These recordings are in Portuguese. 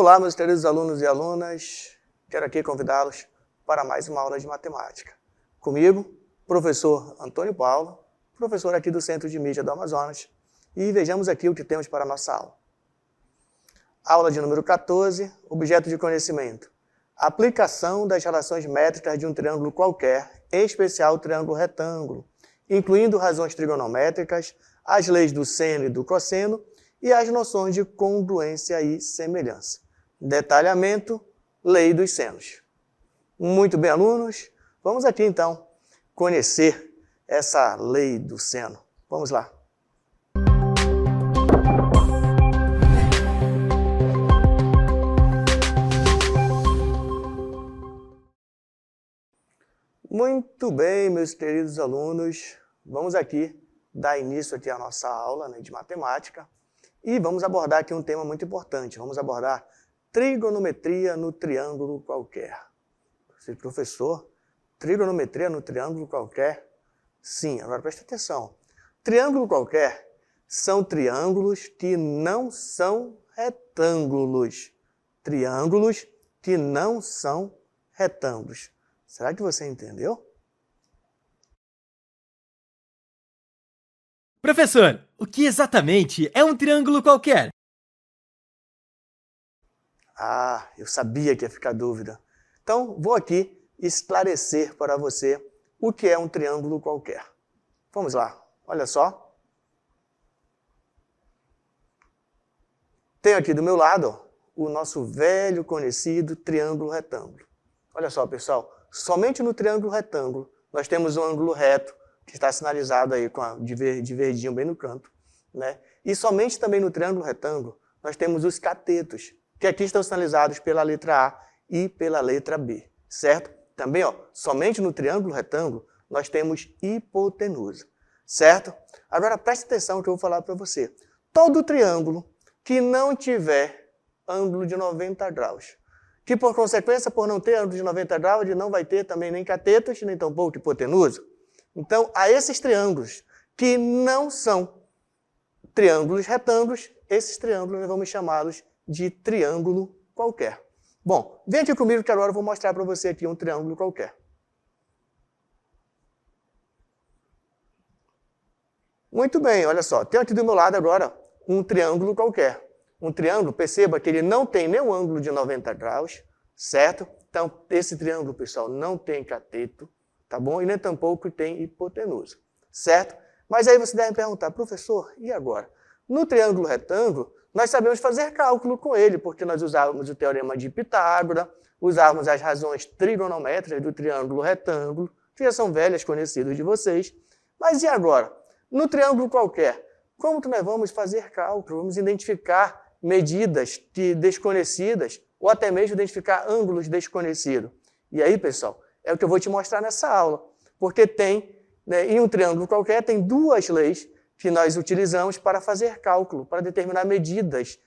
Olá, meus queridos alunos e alunas. Quero aqui convidá-los para mais uma aula de matemática. Comigo, professor Antônio Paulo, professor aqui do Centro de Mídia do Amazonas. E vejamos aqui o que temos para a nossa aula. Aula de número 14, objeto de conhecimento. Aplicação das relações métricas de um triângulo qualquer, em especial o triângulo retângulo, incluindo razões trigonométricas, as leis do seno e do cosseno e as noções de congruência e semelhança. Detalhamento, lei dos senos. Muito bem, alunos. Vamos aqui, então, conhecer essa lei do seno. Vamos lá. Muito bem, meus queridos alunos. Vamos aqui dar início aqui à nossa aula de matemática e vamos abordar aqui um tema muito importante. Vamos abordar trigonometria no triângulo qualquer. Professor, trigonometria no triângulo qualquer? Sim, agora presta atenção. Triângulo qualquer são triângulos que não são retângulos. Triângulos que não são retângulos. Será que você entendeu? Professor, o que exatamente é um triângulo qualquer? Ah, eu sabia que ia ficar dúvida. Então, vou aqui esclarecer para você o que é um triângulo qualquer. Vamos lá, olha só. Tenho aqui do meu lado o nosso velho conhecido triângulo retângulo. Olha só, pessoal, somente no triângulo retângulo nós temos um ângulo reto, que está sinalizado aí de verdinho bem no canto, né? E somente também no triângulo retângulo nós temos os catetos, que aqui estão sinalizados pela letra A e pela letra B, certo? Também, somente no triângulo retângulo nós temos hipotenusa, certo? Agora preste atenção que eu vou falar para você. Todo triângulo que não tiver ângulo de 90 graus, que por consequência, por não ter ângulo de 90 graus, ele não vai ter também nem catetos, nem tampouco hipotenusa. Então, a esses triângulos que não são triângulos retângulos, esses triângulos nós vamos chamá-los de triângulo qualquer. Bom, vem aqui comigo que agora eu vou mostrar para você aqui um triângulo qualquer. Muito bem, olha só, tenho aqui do meu lado agora um triângulo qualquer. Um triângulo, perceba que ele não tem nenhum ângulo de 90 graus, certo? Então, esse triângulo, pessoal, não tem cateto, tá bom? E nem tampouco tem hipotenusa, certo? Mas aí você deve perguntar, professor, e agora? No triângulo retângulo, nós sabemos fazer cálculo com ele, porque nós usávamos o teorema de Pitágoras, usávamos as razões trigonométricas do triângulo retângulo, que já são velhas, conhecidas de vocês. Mas e agora? No triângulo qualquer, como que nós vamos fazer cálculo? Vamos identificar medidas desconhecidas, ou até mesmo identificar ângulos desconhecidos. E aí, pessoal, é o que eu vou te mostrar nessa aula. Porque tem, em um triângulo qualquer, tem duas leis que nós utilizamos para fazer cálculo, para determinar medidas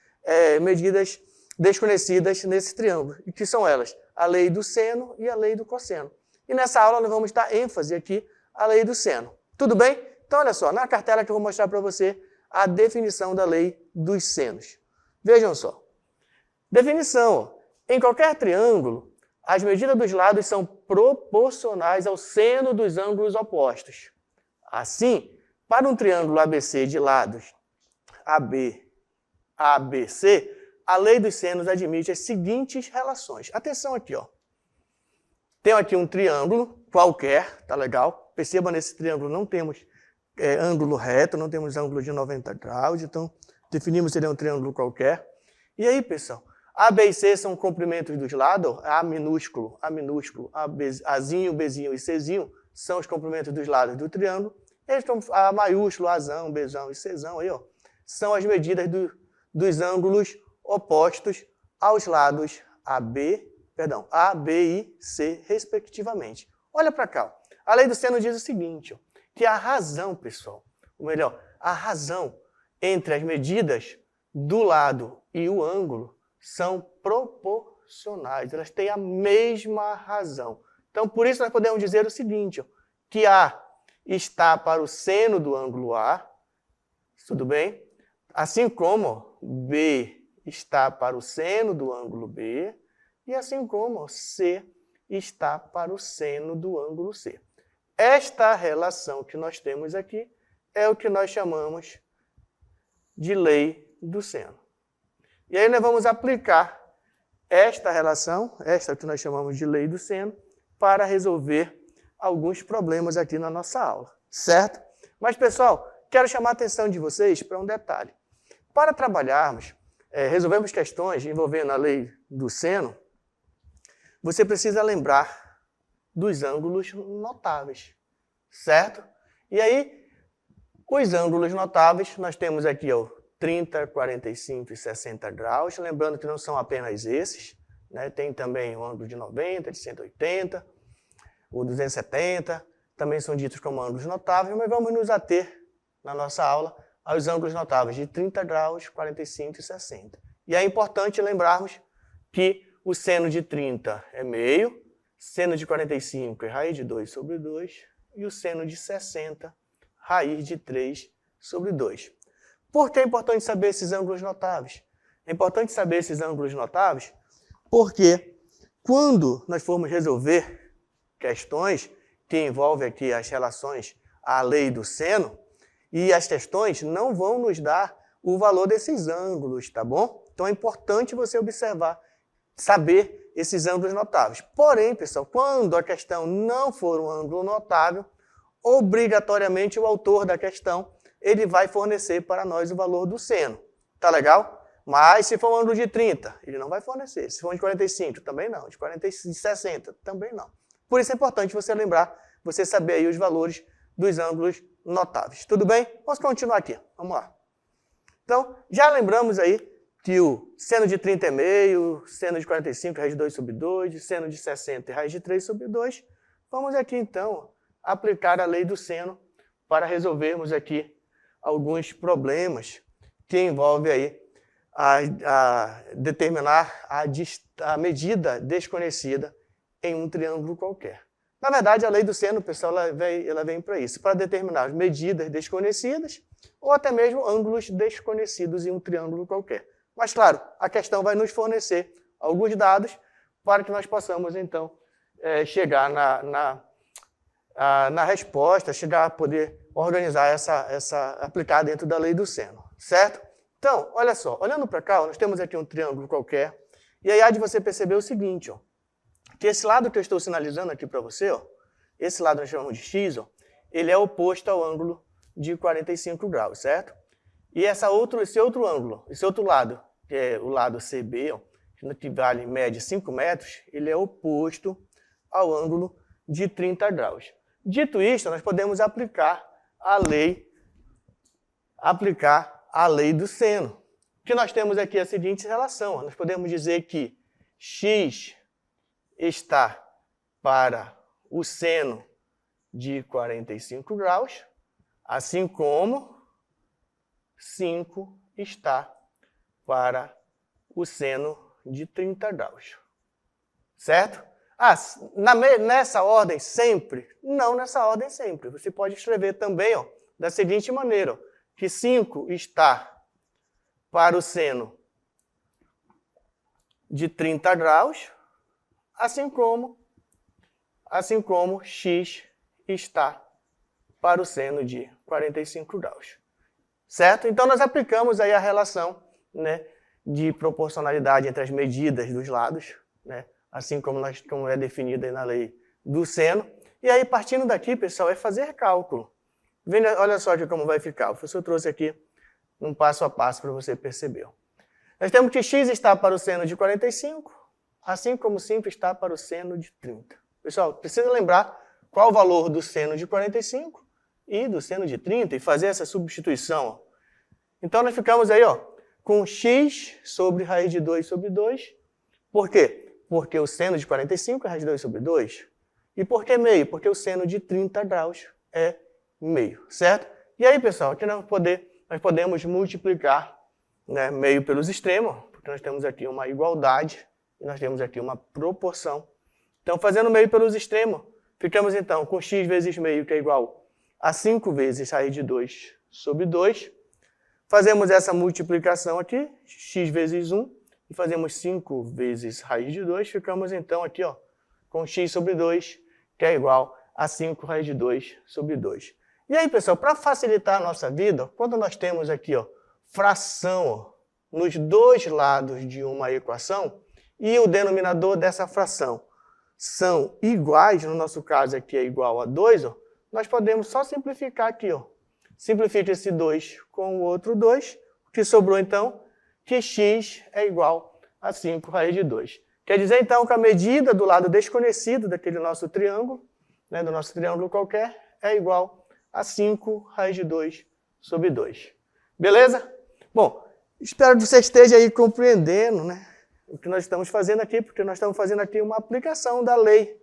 desconhecidas nesse triângulo. E que são elas? A lei do seno e a lei do cosseno. E nessa aula nós vamos dar ênfase aqui à lei do seno. Tudo bem? Então, olha só, na cartela que eu vou mostrar para você a definição da lei dos senos. Vejam só. Definição. Em qualquer triângulo, as medidas dos lados são proporcionais ao seno dos ângulos opostos. Assim, para um triângulo ABC de lados AB, ABC, a lei dos senos admite as seguintes relações. Atenção aqui, ó. Tenho aqui um triângulo qualquer, tá legal? Perceba, nesse triângulo não temos ângulo reto, não temos ângulo de 90 graus, então definimos que ele é um triângulo qualquer. E aí, pessoal, A, B e C são comprimentos dos lados, A minúsculo, Azinho, Bzinho e Czinho são os comprimentos dos lados do triângulo. A maiúsculo, Azão, Bzão e Czão aí, ó, são as medidas dos ângulos opostos aos lados A, B e C, respectivamente. Olha para cá. Ó. A lei do seno diz o seguinte, ó, que a razão, pessoal, ou melhor, a razão entre as medidas do lado e o ângulo são proporcionais. Elas têm a mesma razão. Então, por isso, nós podemos dizer o seguinte, ó, que A está para o seno do ângulo A, tudo bem? Assim como B está para o seno do ângulo B, e assim como C está para o seno do ângulo C. Esta relação que nós temos aqui é o que nós chamamos de lei do seno. E aí nós vamos aplicar esta relação, esta que nós chamamos de lei do seno, para resolver alguns problemas aqui na nossa aula, certo? Mas, pessoal, quero chamar a atenção de vocês para um detalhe. Para trabalharmos, resolvermos questões envolvendo a lei do seno, você precisa lembrar dos ângulos notáveis, certo? E aí, os ângulos notáveis, nós temos aqui 30, 45 e 60 graus, lembrando que não são apenas esses, né? Tem também o ângulo de 90, de 180, o 270, também são ditos como ângulos notáveis, mas vamos nos ater, na nossa aula, aos ângulos notáveis de 30 graus, 45 e 60. E é importante lembrarmos que o seno de 30 é meio, seno de 45 é raiz de 2 sobre 2, e o seno de 60, raiz de 3 sobre 2. Por que é importante saber esses ângulos notáveis? É importante saber esses ângulos notáveis porque quando nós formos resolver questões que envolvem aqui as relações à lei do seno, e as questões não vão nos dar o valor desses ângulos, tá bom? Então é importante você observar, saber esses ângulos notáveis. Porém, pessoal, quando a questão não for um ângulo notável, obrigatoriamente o autor da questão ele vai fornecer para nós o valor do seno. Tá legal? Mas se for um ângulo de 30, ele não vai fornecer. Se for um de 45, também não. De 40 e 60, também não. Por isso é importante você lembrar, você saber aí os valores dos ângulos notáveis. Tudo bem? Vamos continuar aqui. Vamos lá. Então, já lembramos aí que o seno de 30 é meio, seno de 45 é raiz de 2 sobre 2, seno de 60 é raiz de 3 sobre 2. Vamos aqui, então, aplicar a lei do seno para resolvermos aqui alguns problemas que envolvem aí a determinar a medida desconhecida em um triângulo qualquer. Na verdade, a lei do seno, pessoal, ela vem para isso, para determinar medidas desconhecidas ou até mesmo ângulos desconhecidos em um triângulo qualquer. Mas, claro, a questão vai nos fornecer alguns dados para que nós possamos, então, chegar na resposta, chegar a poder organizar aplicar dentro da lei do seno, certo? Então, olha só, olhando para cá, nós temos aqui um triângulo qualquer, e aí há de você perceber o seguinte, que esse lado que eu estou sinalizando aqui para você, esse lado nós chamamos de x, ele é oposto ao ângulo de 45 graus, certo? E esse outro ângulo, esse outro lado, que é o lado CB, que vale em média 5 metros, ele é oposto ao ângulo de 30 graus. Dito isto, nós podemos aplicar a lei do seno. Que nós temos aqui a seguinte relação. Nós podemos dizer que x está para o seno de 45 graus, assim como 5 está para o seno de 30 graus. Certo? Nessa ordem sempre? Não nessa ordem sempre. Você pode escrever também da seguinte maneira, que 5 está para o seno de 30 graus, assim como x está para o seno de 45 graus. Certo? Então, nós aplicamos aí a relação, né, de proporcionalidade entre as medidas dos lados, né, assim como é definida aí na lei do seno. E aí, partindo daqui, pessoal, é fazer cálculo. Olha só aqui como vai ficar. O professor trouxe aqui um passo a passo para você perceber. Nós temos que x está para o seno de 45, assim como 5 está para o seno de 30. Pessoal, precisa lembrar qual o valor do seno de 45 e do seno de 30 e fazer essa substituição. Então, nós ficamos aí com x sobre raiz de 2 sobre 2. Por quê? Porque o seno de 45 é raiz de 2 sobre 2. E por que meio? Porque o seno de 30 graus é meio, certo? E aí, pessoal, aqui nós podemos multiplicar, né, meio pelos extremos, porque nós temos aqui uma igualdade e nós temos aqui uma proporção. Então, fazendo meio pelos extremos, ficamos então com x vezes meio, que é igual a 5 vezes raiz de 2 sobre 2. Fazemos essa multiplicação aqui, x vezes 1, e fazemos 5 vezes raiz de 2, ficamos então aqui ó, com x sobre 2, que é igual a 5 raiz de 2 sobre 2. E aí, pessoal, para facilitar a nossa vida, quando nós temos aqui ó, fração ó, nos dois lados de uma equação, e o denominador dessa fração são iguais, no nosso caso aqui é igual a 2, ó, nós podemos só simplificar aqui. Ó. Simplifica esse 2 com o outro 2, o que sobrou então, que x é igual a 5 raiz de 2. Quer dizer então que a medida do lado desconhecido daquele nosso triângulo, né, do nosso triângulo qualquer, é igual a 5 raiz de 2 sobre 2. Beleza? Bom, espero que você esteja aí compreendendo, né, o que nós estamos fazendo aqui, porque nós estamos fazendo aqui uma aplicação da lei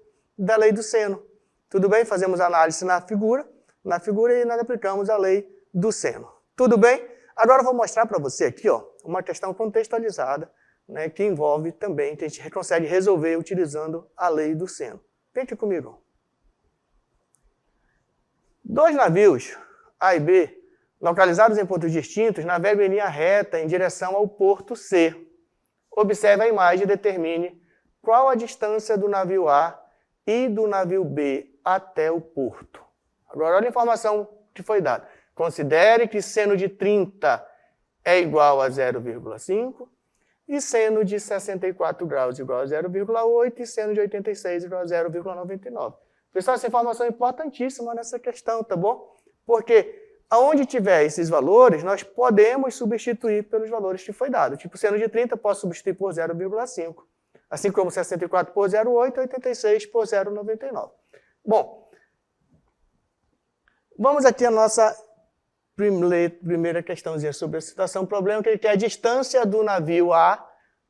do seno. Tudo bem? Fazemos análise na figura e nós aplicamos a lei do seno. Tudo bem? Agora eu vou mostrar para você aqui ó, uma questão contextualizada, né, que envolve também, que a gente consegue resolver utilizando a lei do seno. Vem aqui comigo. Dois navios, A e B, localizados em pontos distintos, navegam em linha reta em direção ao porto C. Observe a imagem e determine qual a distância do navio A e do navio B até o porto. Agora, olha a informação que foi dada. Considere que seno de 30 é igual a 0,5 e seno de 64 graus igual a 0,8 e seno de 86 igual a 0,99. Pessoal, essa informação é importantíssima nessa questão, tá bom? Porque aonde tiver esses valores, nós podemos substituir pelos valores que foi dado. Tipo, seno de 30 posso substituir por 0,5. Assim como 64 por 0,8 e 86 por 0,99. Bom, vamos aqui à nossa primeira questãozinha sobre a situação. O problema é que ele quer a distância do navio A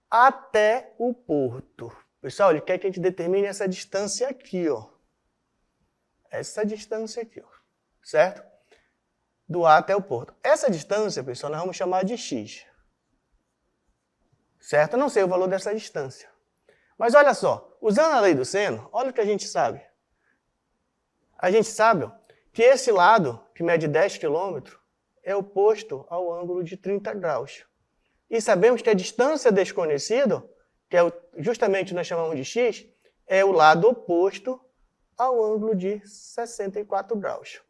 até o porto. Pessoal, ele quer que a gente determine essa distância aqui, ó. Essa distância aqui, ó. Certo? Do A até o porto. Essa distância, pessoal, nós vamos chamar de x. Certo? Eu não sei o valor dessa distância. Mas olha só, usando a lei do seno, olha o que a gente sabe. A gente sabe ó, que esse lado, que mede 10 km, é oposto ao ângulo de 30 graus. E sabemos que a distância desconhecida, que é justamente nós chamamos de x, é o lado oposto ao ângulo de 64 graus.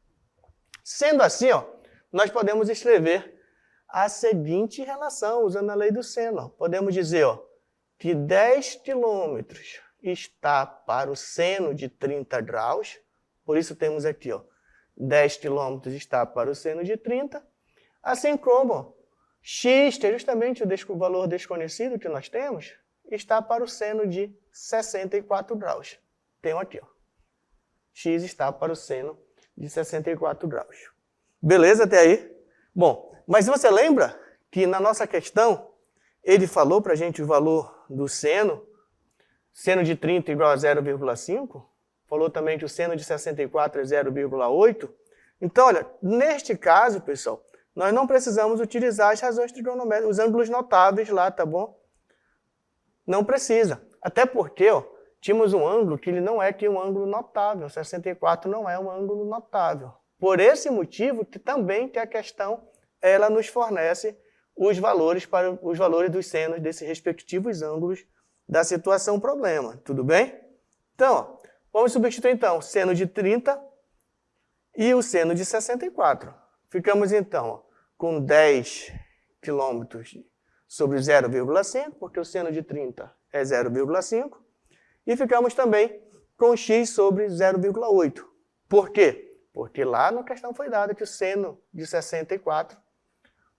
Sendo assim, ó, nós podemos escrever a seguinte relação, usando a lei do seno. Ó. Podemos dizer ó, que 10 km está para o seno de 30 graus, por isso temos aqui, ó, 10 km está para o seno de 30, assim como ó, x, que é justamente o valor desconhecido que nós temos, está para o seno de 64 graus. Tenho aqui, ó, x está para o seno de 64 graus. Beleza até aí? Bom, mas você lembra que na nossa questão, ele falou para a gente o valor do seno de 30 igual a 0,5, falou também que o seno de 64 é 0,8. Então, olha, neste caso, pessoal, nós não precisamos utilizar as razões trigonométricas, os ângulos notáveis lá, tá bom? Não precisa. Até porque, ó, tínhamos um ângulo que ele não é um ângulo notável, 64 não é um ângulo notável. Por esse motivo que também que a questão, ela nos fornece os valores dos senos desses respectivos ângulos da situação problema, tudo bem? Então, ó, vamos substituir então o seno de 30 e o seno de 64. Ficamos então ó, com 10 km sobre 0,5, porque o seno de 30 é 0,5, e ficamos também com x sobre 0,8. Por quê? Porque lá na questão foi dado que o seno de 64,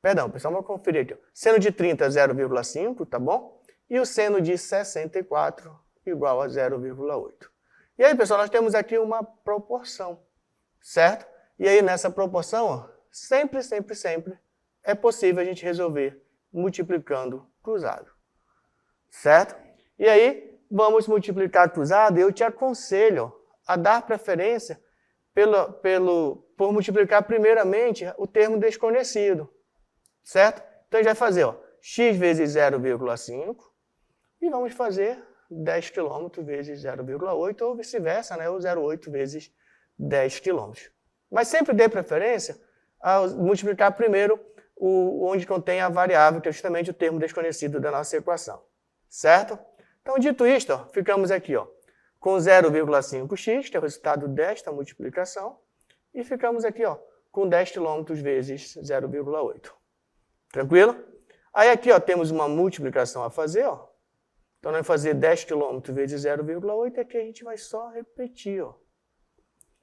perdão, pessoal, vamos conferir aqui. Seno de 30 é 0,5, tá bom? E o seno de 64 igual a 0,8. E aí, pessoal, nós temos aqui uma proporção, certo? E aí, nessa proporção, ó, sempre é possível a gente resolver multiplicando cruzado, certo? E aí, vamos multiplicar cruzado e eu te aconselho a dar preferência por multiplicar primeiramente o termo desconhecido, certo? Então, a gente vai fazer ó, x vezes 0,5 e vamos fazer 10 km vezes 0,8 ou vice-versa, né? Ou 0,8 vezes 10 km. Mas sempre dê preferência a multiplicar primeiro onde contém a variável, que é justamente o termo desconhecido da nossa equação. Certo? Então, dito isto, ó, ficamos aqui ó, com 0,5x, que é o resultado desta multiplicação, e ficamos aqui ó, com 10 km vezes 0,8. Tranquilo? Aí aqui ó, temos uma multiplicação a fazer. Ó. Então, nós vamos fazer 10 km vezes 0,8, e aqui a gente vai só repetir. Ó.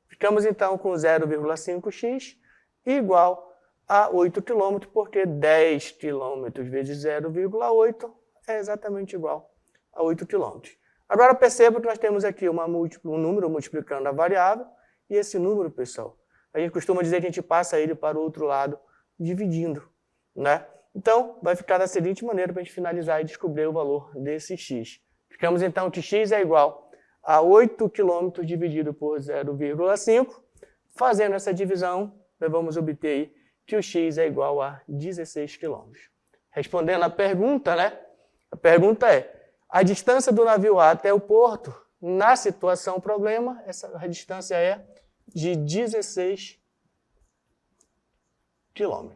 Ficamos então com 0,5x igual a 8 km, porque 10 km vezes 0,8 é exatamente igual a 8 km. Agora perceba que nós temos aqui um número multiplicando a variável, e esse número, pessoal, a gente costuma dizer que a gente passa ele para o outro lado dividindo. Né? Então, vai ficar da seguinte maneira para a gente finalizar e descobrir o valor desse x. Ficamos então que x é igual a 8 km dividido por 0,5. Fazendo essa divisão, nós vamos obter aí que o x é igual a 16 km. Respondendo a pergunta, né? A pergunta é, a distância do navio A até o porto, na situação problema, a distância é de 16 km.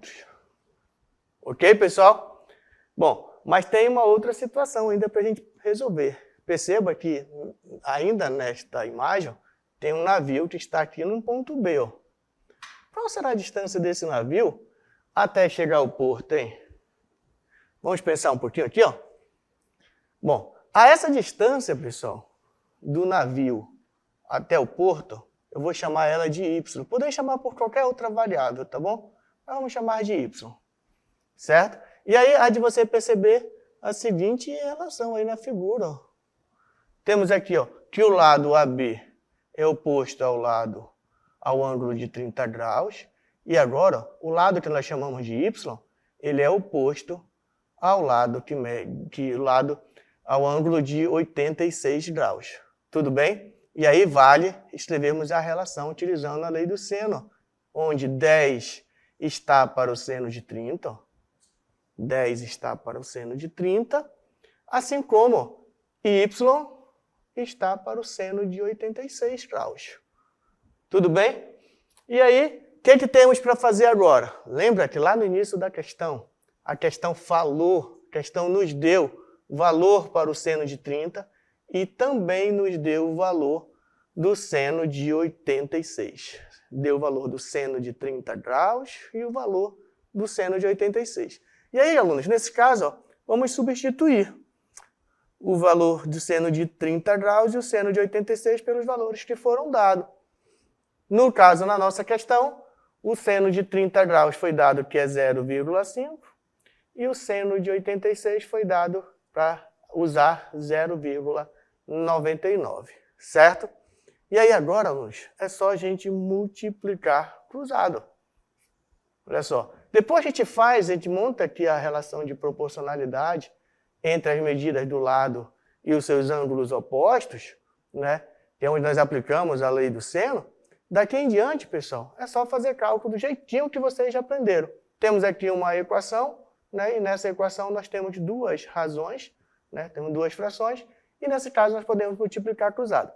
Ok, pessoal? Bom, mas tem uma outra situação ainda para a gente resolver. Perceba que, ainda nesta imagem, tem um navio que está aqui no ponto B. Ó. Qual será a distância desse navio até chegar ao porto, hein? Vamos pensar um pouquinho aqui, ó. Bom, a essa distância, pessoal, do navio até o porto, eu vou chamar ela de y. Poderia chamar por qualquer outra variável, tá bom? Mas vamos chamar de y. Certo? E aí, há de você perceber a seguinte relação aí na figura. Ó. Temos aqui ó, que o lado AB é oposto ao ângulo de 30 graus. E agora, ó, o lado que nós chamamos de y, ele é oposto ao ao ângulo de 86 graus. Tudo bem? E aí vale escrevermos a relação utilizando a lei do seno, onde 10 está para o seno de 30, ó. 10 está para o seno de 30, assim como y está para o seno de 86 graus. Tudo bem? E aí, o que temos para fazer agora? Lembra que lá no início da questão, a questão falou, a questão nos deu valor para o seno de 30 e também nos deu o valor do seno de 86. Deu o valor do seno de 30 graus e o valor do seno de 86. E aí, alunos, nesse caso, ó, vamos substituir o valor do seno de 30 graus e o seno de 86 pelos valores que foram dados. No caso, na nossa questão, o seno de 30 graus foi dado que é 0,5 e o seno de 86 foi dado para usar 0,99, certo? E aí agora, alunos, é só a gente multiplicar cruzado. Olha só. Depois a gente monta aqui a relação de proporcionalidade entre as medidas do lado e os seus ângulos opostos, né? Que é onde nós aplicamos a lei do seno. Daqui em diante, pessoal, é só fazer cálculo do jeitinho que vocês já aprenderam. Temos aqui uma equação, né? E nessa equação nós temos duas razões, né? Temos duas frações, e nesse caso nós podemos multiplicar cruzado.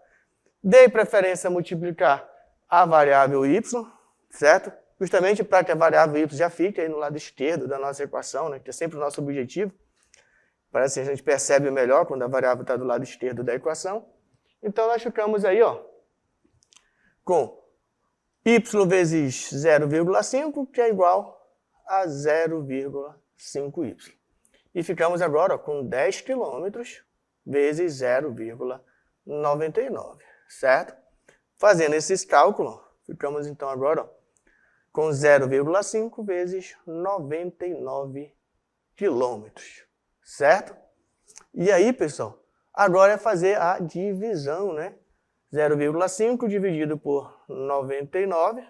Dei preferência a multiplicar a variável y, certo? Justamente para que a variável y já fique aí no lado esquerdo da nossa equação, né? Que é sempre o nosso objetivo. Parece que a gente percebe melhor quando a variável está do lado esquerdo da equação. Então nós ficamos aí ó, com y vezes 0,5, que é igual a 0,5y. E ficamos agora ó, com 10 km vezes 0,99, certo? Fazendo esses cálculos, ficamos então agora ó, com 0,5 vezes 99 quilômetros, certo? E aí, pessoal, agora é fazer a divisão, né? 0,5 dividido por 99.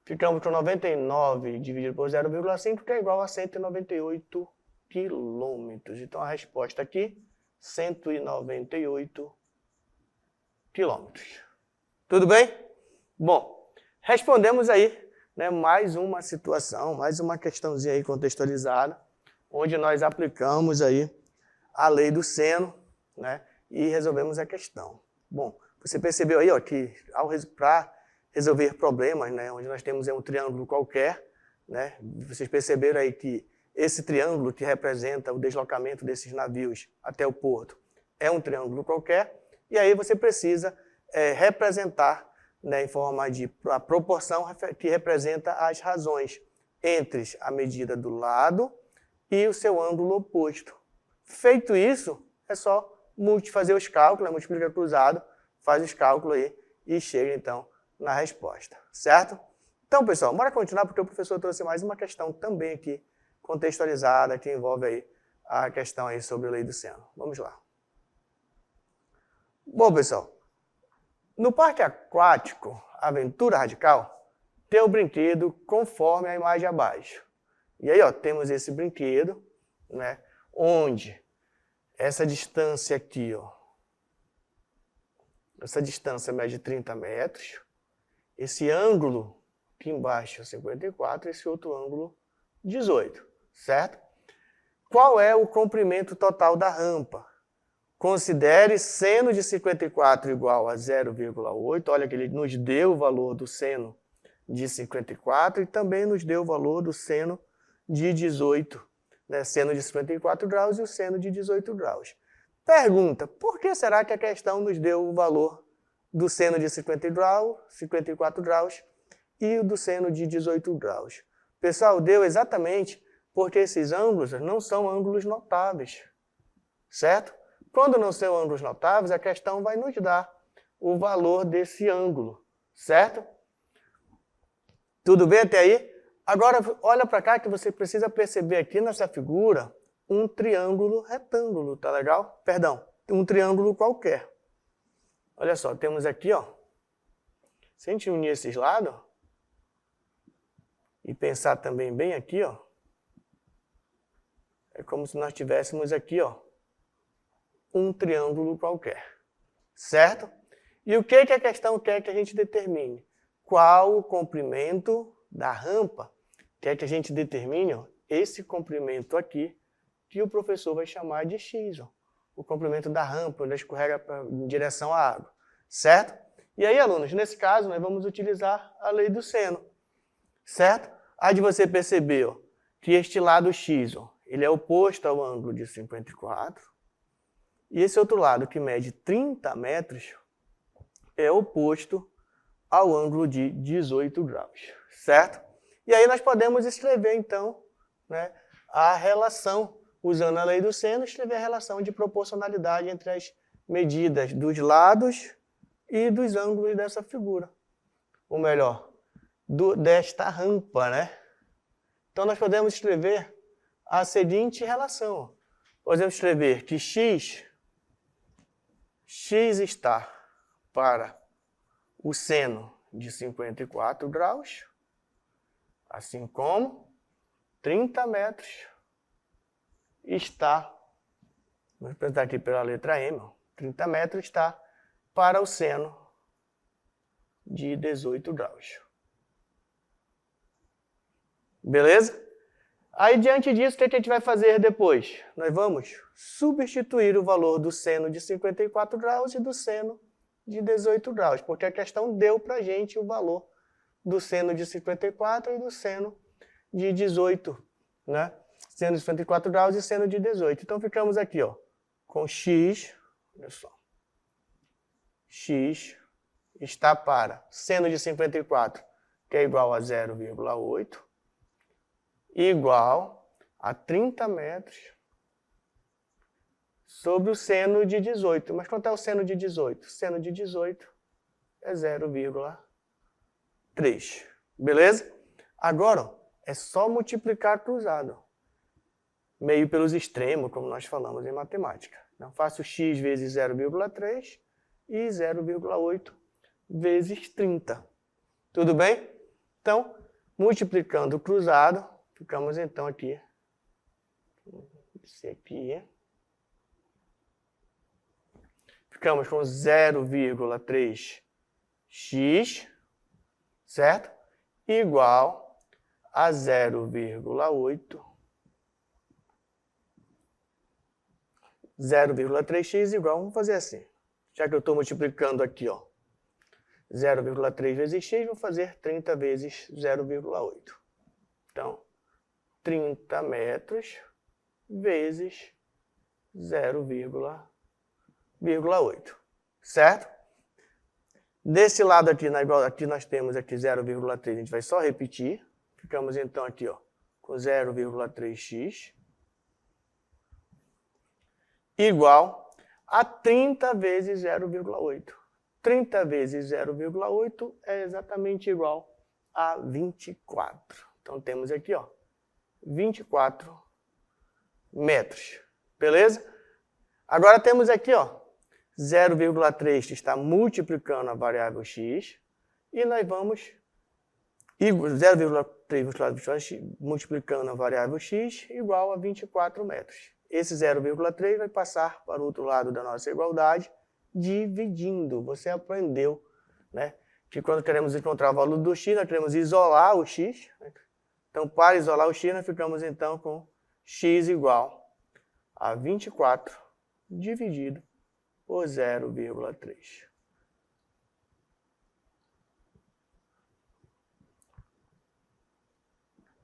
Ficamos com 99 dividido por 0,5, que é igual a 198 quilômetros. Então, a resposta aqui, 198 quilômetros. Tudo bem? Bom, respondemos aí, né, mais uma situação, mais uma questãozinha aí contextualizada, onde nós aplicamos aí a lei do seno, né, e resolvemos a questão. Bom, você percebeu aí ó, que para resolver problemas, né, onde nós temos um triângulo qualquer, né? Vocês perceberam aí que esse triângulo que representa o deslocamento desses navios até o porto é um triângulo qualquer, e aí você precisa representar, né, em forma de a proporção que representa as razões entre a medida do lado e o seu ângulo oposto. Feito isso, é só fazer os cálculos, multiplica cruzado, faz os cálculos aí e chega então na resposta, certo? Então, pessoal, bora continuar porque o professor trouxe mais uma questão também aqui, contextualizada, que envolve aí a questão aí sobre a lei do seno. Vamos lá. Bom, pessoal, no parque aquático Aventura Radical, tem o brinquedo conforme a imagem abaixo. E aí, ó, temos esse brinquedo, né, onde essa distância aqui, ó, essa distância mede 30 metros, esse ângulo aqui embaixo é 54, esse outro ângulo 18, certo? Qual é o comprimento total da rampa? Considere seno de 54 igual a 0,8, olha que ele nos deu o valor do seno de 54 e também nos deu o valor do seno de 18, né? Seno de 54 graus e o seno de 18 graus. Pergunta, por que será que a questão nos deu o valor do seno de 54 graus e o do seno de 18 graus? Pessoal, deu exatamente porque esses ângulos não são ângulos notáveis, certo? Quando não são ângulos notáveis, a questão vai nos dar o valor desse ângulo, certo? Tudo bem até aí? Agora, olha para cá que você precisa perceber aqui nessa figura um triângulo retângulo, tá legal? Perdão, um triângulo qualquer. Olha só, temos aqui, ó. Se a gente unir esses lados e pensar também bem aqui, ó, é como se nós tivéssemos aqui, ó, um triângulo qualquer, certo? E o que a questão quer que a gente determine? Qual o comprimento da rampa? Quer que a gente determine, ó, esse comprimento aqui, que o professor vai chamar de x, ó, o comprimento da rampa, onde escorrega em direção à água, certo? E aí, alunos, nesse caso, nós vamos utilizar a lei do seno, certo? Aí de você perceber, ó, que este lado x, ó, ele é oposto ao ângulo de 54, e esse outro lado, que mede 30 metros, é oposto ao ângulo de 18 graus, certo? E aí nós podemos escrever, então, né, a relação, usando a lei do seno, escrever a relação de proporcionalidade entre as medidas dos lados e dos ângulos dessa figura. Ou melhor, desta rampa, né? Então nós podemos escrever a seguinte relação. Podemos escrever que x está para o seno de 54 graus, assim como 30 metros está, vamos pensar aqui pela letra M, 30 metros está para o seno de 18 graus. Beleza? Aí, diante disso, o que a gente vai fazer depois? Nós vamos substituir o valor do seno de 54 graus e do seno de 18 graus, porque a questão deu para a gente o valor do seno de 54 e do seno de 18, né? Seno de 54 graus e seno de 18. Então, ficamos aqui, ó, com x, olha só, x está para seno de 54, que é igual a 0,8, igual a 30 metros sobre o seno de 18. Mas quanto é o seno de 18? Seno de 18 é 0,3. Beleza? Agora, ó, é só multiplicar cruzado. Meio pelos extremos, como nós falamos em matemática. Então, faço x vezes 0,3 e 0,8 vezes 30. Tudo bem? Então, multiplicando cruzado, ficamos então aqui. Esse aqui. Ficamos com 0,3x, certo? Igual a 0,8. 0,3x igual, vamos fazer assim. Já que eu estou multiplicando aqui, ó, 0,3 vezes x, vou fazer 30 vezes 0,8. Então, 30 metros vezes 0,8, certo? Desse lado aqui, aqui nós temos aqui 0,3, a gente vai só repetir. Ficamos então aqui ó, com 0,3x igual a 30 vezes 0,8. 30 vezes 0,8 é exatamente igual a 24. Então temos aqui ó, 24 metros. Beleza? Agora temos aqui ó, 0,3 que está multiplicando a variável x e nós vamos 0,3 multiplicando a variável x igual a 24 metros. Esse 0,3 vai passar para o outro lado da nossa igualdade, dividindo. Você aprendeu, né, que quando queremos encontrar o valor do x, nós queremos isolar o x. Então, para isolar o x, nós ficamos então com x igual a 24 dividido por 0,3.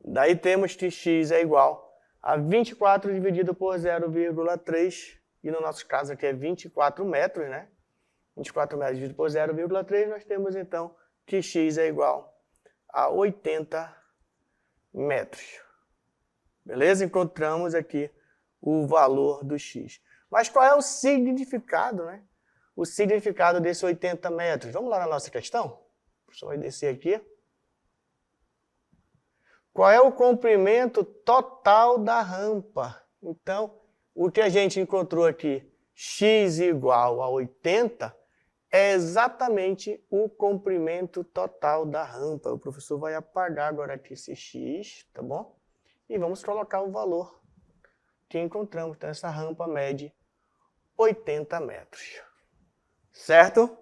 Daí temos que x é igual a 24 dividido por 0,3, e no nosso caso aqui é 24 metros, né? 24 metros dividido por 0,3, nós temos então que x é igual a 80 metros. Beleza? Encontramos aqui o valor do x. Mas qual é o significado, né? O significado desse 80 metros. Vamos lá na nossa questão? O professor vai descer aqui. Qual é o comprimento total da rampa? Então, o que a gente encontrou aqui, x igual a 80, é exatamente o comprimento total da rampa. O professor vai apagar agora aqui esse x, tá bom? E vamos colocar o valor que encontramos. Então, essa rampa mede 80 metros. Certo?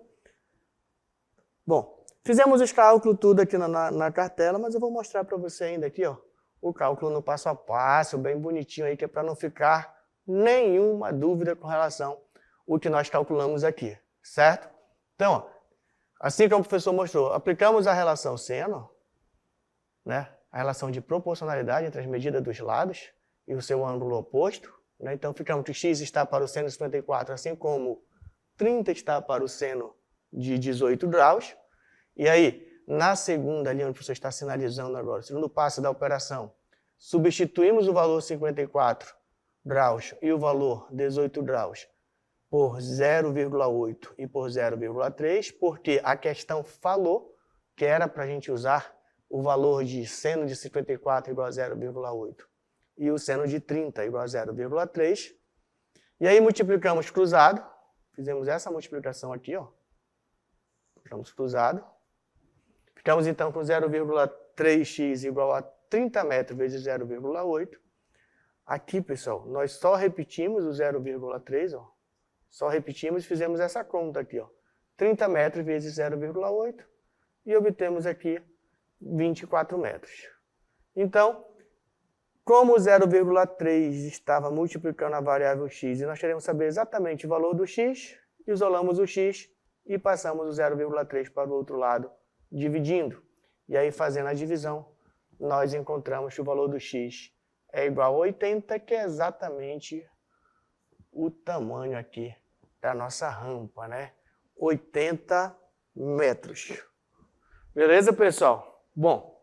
Bom, fizemos os cálculos tudo aqui na cartela, mas eu vou mostrar para você ainda aqui, ó, o cálculo no passo a passo, bem bonitinho aí, que é para não ficar nenhuma dúvida com relação ao que nós calculamos aqui, certo? Então, ó, assim como o professor mostrou, aplicamos a relação seno, né, a relação de proporcionalidade entre as medidas dos lados e o seu ângulo oposto, né? Então, ficamos que x está para o seno de 54, assim como 30 está para o seno de 18 graus. E aí, na segunda linha, onde você está sinalizando agora, o segundo passo da operação, substituímos o valor 54 graus e o valor 18 graus por 0,8 e por 0,3, porque a questão falou que era para a gente usar o valor de seno de 54 igual a 0,8 e o seno de 30 igual a 0,3. E aí multiplicamos cruzado, fizemos essa multiplicação aqui, ó. Multiplicamos cruzado. Ficamos então com 0,3x igual a 30 metros vezes 0,8. Aqui, pessoal, nós só repetimos o 0,3, ó. Só repetimos e fizemos essa conta aqui, ó. 30 metros vezes 0,8 e obtemos aqui 24 metros. Então, como o 0,3 estava multiplicando a variável x e nós queremos saber exatamente o valor do x, isolamos o x e passamos o 0,3 para o outro lado, dividindo. E aí, fazendo a divisão, nós encontramos que o valor do x é igual a 80, que é exatamente o tamanho aqui da nossa rampa, né? 80 metros. Beleza, pessoal? Bom,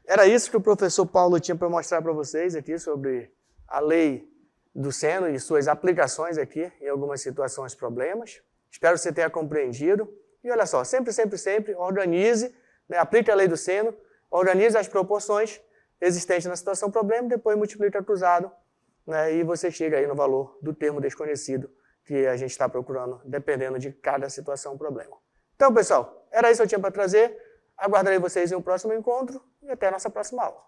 era isso que o professor Paulo tinha para mostrar para vocês aqui sobre a lei do seno e suas aplicações aqui em algumas situações, problemas. Espero que você tenha compreendido. E olha só, sempre, organize, né, aplique a lei do seno, organize as proporções existentes na situação problema, depois multiplica cruzado, né, e você chega aí no valor do termo desconhecido que a gente está procurando, dependendo de cada situação problema. Então, pessoal, era isso que eu tinha para trazer. Aguardarei vocês em um próximo encontro e até a nossa próxima aula.